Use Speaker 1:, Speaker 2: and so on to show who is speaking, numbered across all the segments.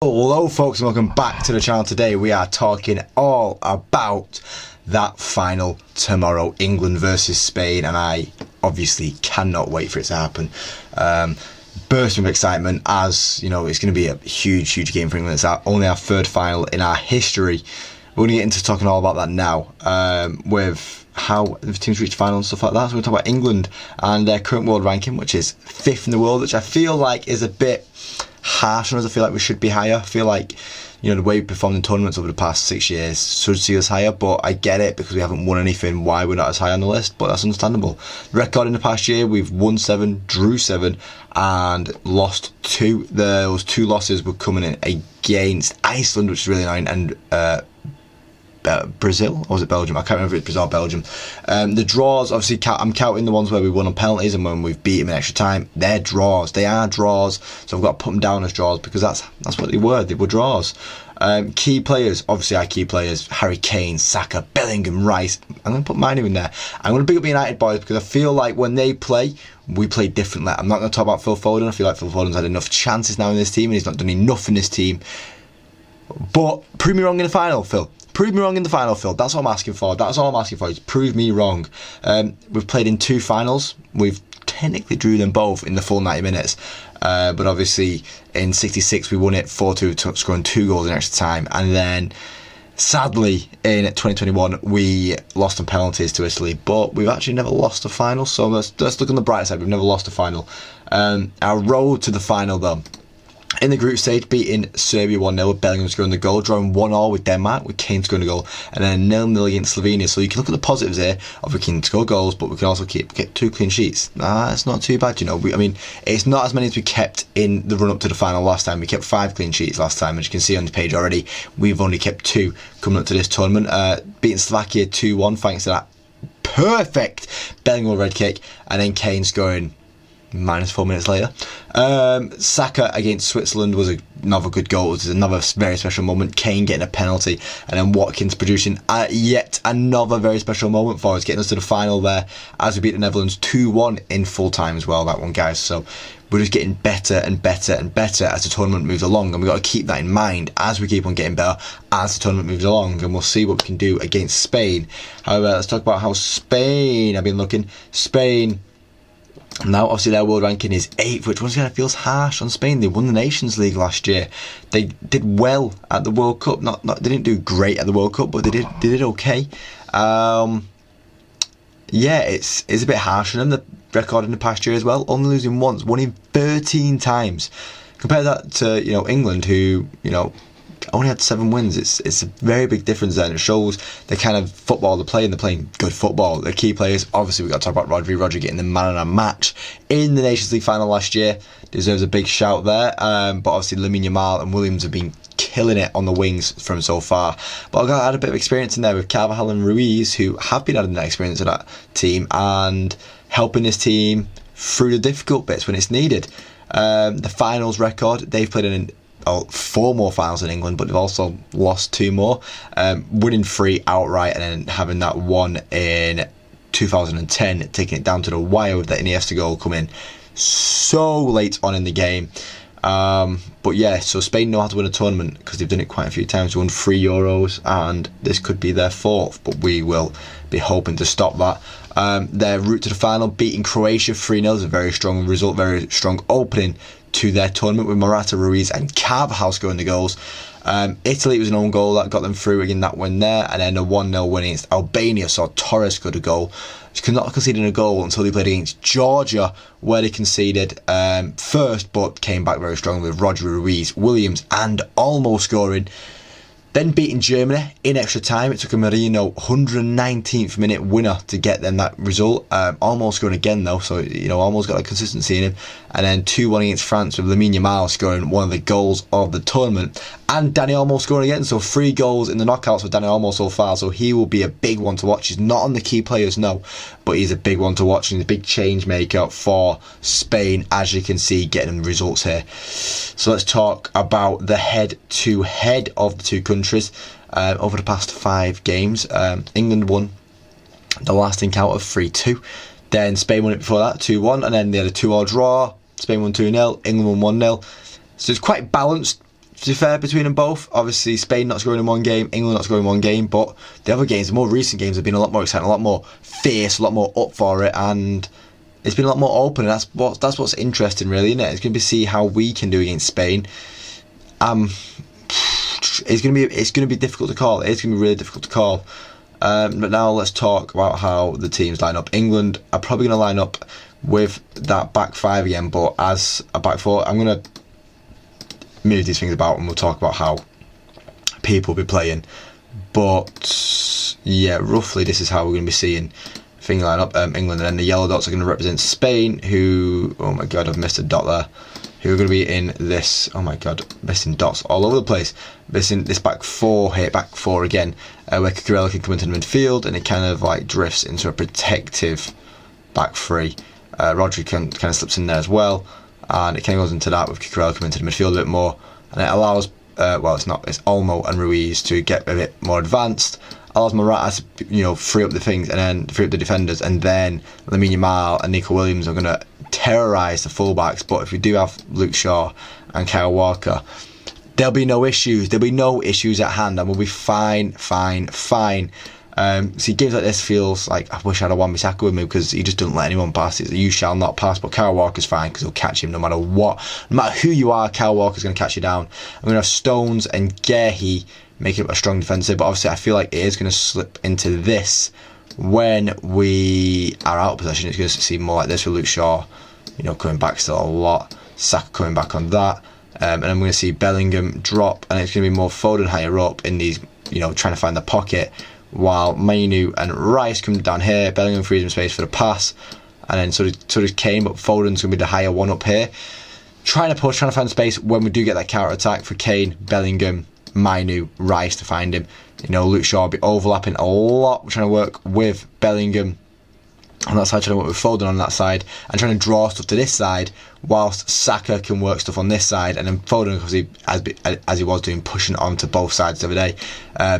Speaker 1: Hello folks and welcome back to the channel. Today we are talking all about that final tomorrow, England versus Spain, and I obviously cannot wait for it to happen. Bursting with excitement, as you know, it's going to be a huge game for England. It's only our third final in our history. We're going to get into talking all about that now, with how the teams reach final and stuff like that. So we're going to talk about England and their current world ranking, which is 5th in the world, which I feel like is a bit harsh on us. I feel like we should be higher. I feel like, you know, the way we performed in tournaments over the past 6 years should see us higher, but I get it because we haven't won anything why we're not as high on the list, but that's understandable. The record in the past year, we've won 7, drew 7 and lost 2. Those 2 losses were coming in against Iceland, which is really annoying, and Brazil, or was it Belgium? I can't remember if it's Brazil or Belgium. The draws, obviously, I'm counting the ones where we won on penalties and when we've beat them in extra time. They're draws. They are draws. So I've got to put them down as draws because that's what they were. They were draws. Key players, obviously our key players: Harry Kane, Saka, Bellingham, Rice. I'm going to put mine in there. I'm going to pick up the United boys because I feel like when they play, we play differently. I'm not going to talk about Phil Foden. I feel like Phil Foden's had enough chances now in this team and he's not done enough in this team. But prove me wrong in the final, Phil. Prove me wrong in the final, Phil. That's what I'm asking for. That's all I'm asking for, is prove me wrong. We've played in 2 finals. We've technically drew them both in the full 90 minutes. But obviously, in 66, we won it 4-2, scoring 2 goals in extra time. And then, sadly, in 2021, we lost on penalties to Italy. But we've actually never lost a final. So let's look on the bright side. We've never lost a final. Our road to the final, though. In the group stage, beating Serbia 1-0 with Bellingham scoring the goal, drawing 1-1 with Denmark with Kane scoring the goal, and then 0-0 against Slovenia. So you can look at the positives here of we can score goals, but we can also get 2 clean sheets. It's not too bad, you know. I mean, it's not as many as we kept in the run-up to the final last time. We kept 5 clean sheets last time, as you can see on the page already. We've only kept 2 coming up to this tournament. Beating Slovakia 2-1 thanks to that perfect Bellingham red kick, and then Kane scoring minus 4 minutes later. Saka against Switzerland was another good goal. It was another very special moment. Kane getting a penalty, and then Watkins producing yet another very special moment for us, getting us to the final there as we beat the Netherlands 2-1 in full time as well, that one, guys. So we're just getting better and better and better as the tournament moves along, and we've got to keep that in mind as we keep on getting better as the tournament moves along, and we'll see what we can do against Spain. However, let's talk about how Spain, I've been looking. Spain, now, obviously, their world ranking is 8th, which once again feels harsh on Spain. They won the Nations League last year. They did well at the World Cup. They didn't do great at the World Cup, but they did okay. Yeah, it's a bit harsh on them. The record in the past year as well, only losing once, winning 13 times. Compare that to, you know, England, who, you know, only had 7 wins. It's a very big difference there, and it shows the kind of football they're playing. They're playing good football. The key players, obviously, we've got to talk about Rodri. Rodri getting the man of the match in the Nations League final last year. Deserves a big shout there. But obviously, Lamine Yamal and Williams have been killing it on the wings from so far. But I've got to add a bit of experience in there with Carvajal and Ruiz, who have been adding that experience to that team and helping this team through the difficult bits when it's needed. The finals record, they've played in 4 more finals than England, but they've also lost 2 more, winning 3 outright and then having that one in 2010, taking it down to the wire with that Iniesta goal coming so late on in the game. But yeah, so Spain know how to win a tournament because they've done it quite a few times. They won 3 Euros, and this could be their 4th, but we will be hoping to stop that. Their route to the final, beating Croatia 3-0 is a very strong result, very strong opening to their tournament with Morata, Ruiz and Carvajal scoring the goals. Italy, was an own goal that got them through, again that win there, and then a 1-0 win against Albania saw Torres scored a goal. Not conceding a goal until they played against Georgia, where they conceded first, but came back very strongly with Rodri, Ruiz, Williams and Olmo scoring. Then beating Germany in extra time. It took a Marino 119th minute winner to get them that result. Almost scoring again though, so you know, almost got a consistency in him. And then 2-1 against France with Lamine Yamal scoring one of the goals of the tournament. And Dani Olmo scoring again, so 3 goals in the knockouts for Dani Olmo so far, so he will be a big one to watch. He's not on the key players, no, but he's a big one to watch, and he's a big change maker for Spain, as you can see, getting them results here. So let's talk about the head-to-head of the 2 countries over the past 5 games. England won the last encounter 3-2. Then Spain won it before that, 2-1, and then they had a 2-2 draw. Spain won 2-0, England won 1-0. So it's quite balanced to be fair, between them both, obviously Spain not scoring in one game, England not scoring in one game, but the other games, the more recent games, have been a lot more exciting, a lot more fierce, a lot more up for it, and it's been a lot more open, and that's what's interesting, really, isn't it? It's going to be see how we can do against Spain. It's going to be difficult to call. It's going to be really difficult to call. But now let's talk about how the teams line up. England are probably going to line up with that back five again, but as a back four, I'm going to move these things about, and we'll talk about how people will be playing. But yeah, roughly this is how we're going to be seeing things line up. England, and then the yellow dots are going to represent Spain, who, oh my god, I've missed a dot there, who are going to be in this, oh my god, missing dots all over the place, missing this back four here, back four again, where Cucurella can come into the midfield, and it kind of like drifts into a protective back three. Rodri kind of slips in there as well, and it kind of goes into that with Cucurella coming into the midfield a bit more, and it allows, it's Olmo and Ruiz to get a bit more advanced, allows Morata to, free up the things, and then free up the defenders, and then Lamine Yamal and Nico Williams are going to terrorise the fullbacks. But if we do have Luke Shaw and Kyle Walker, there'll be no issues. There'll be no issues at hand, and we'll be fine. See, games like this feels like I wish I had a Wan-Bissaka with me, because he just doesn't let anyone pass. It's you shall not pass, but Kyle Walker's fine because he'll catch him no matter what. No matter who you are, Kyle Walker's going to catch you down. I'm going to have Stones and Gehi making up a strong defensive, but obviously I feel like it is going to slip into this when we are out of possession. It's going to seem more like this with Luke Shaw, coming back still a lot, Saka coming back on that, and I'm going to see Bellingham drop, and it's going to be more Foden higher up in these, trying to find the pocket, while Mainu and Rice come down here. Bellingham frees him space for the pass, and then so does Kane, but Foden's going to be the higher one up here, trying to push, trying to find space when we do get that counter attack for Kane, Bellingham, Mainu, Rice to find him. Luke Shaw will be overlapping a lot. We're trying to work with Bellingham on that side, trying to work with Foden on that side, and trying to draw stuff to this side, whilst Saka can work stuff on this side, and then Foden, obviously, as he was doing, pushing onto both sides the other day.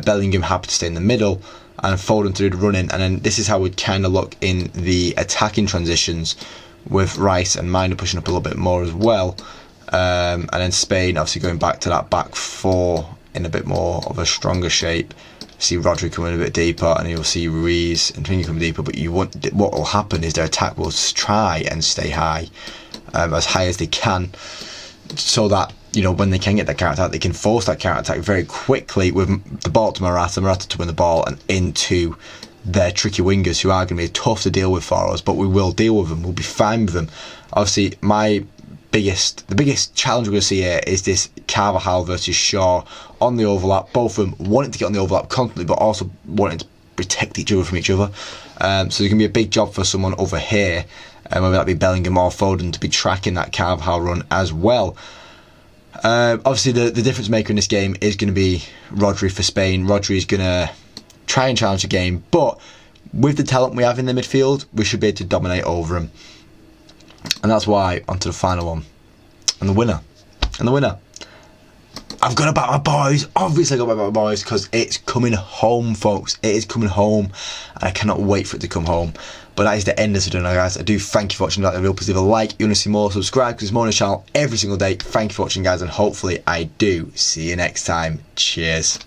Speaker 1: Bellingham happy to stay in the middle, and Foden to do the running, and then this is how we'd kind of look in the attacking transitions, with Rice and Mainu pushing up a little bit more as well. And then Spain obviously going back to that back four in a bit more of a stronger shape. See Rodri coming a bit deeper, and you'll see Ruiz and Trinity coming deeper, but what will happen is their attack will try and stay high, as high as they can, so that when they can get that counter attack, they can force that counter attack very quickly with the ball to Morata to win the ball and into their tricky wingers, who are going to be tough to deal with for us, but we will deal with them. We'll be fine with them. Obviously, the biggest challenge we're going to see here is this Carvajal versus Shaw on the overlap. Both of them wanting to get on the overlap constantly, but also wanting to protect each other from each other. So there's going to be a big job for someone over here, whether that be Bellingham or Foden, to be tracking that Carvajal run as well. Obviously, the difference maker in this game is going to be Rodri for Spain. Rodri is going to try and challenge the game, but with the talent we have in the midfield, we should be able to dominate over him. And that's why, onto the final one. And the winner. I've got to back my boys. Obviously, I've got to back my boys, because it's coming home, folks. It is coming home. And I cannot wait for it to come home. But that is the end of this video now, guys. I do thank you for watching. Like the video, please leave a like. You want to see more, subscribe, because there's more on the channel every single day. Thank you for watching, guys. And hopefully, I do see you next time. Cheers.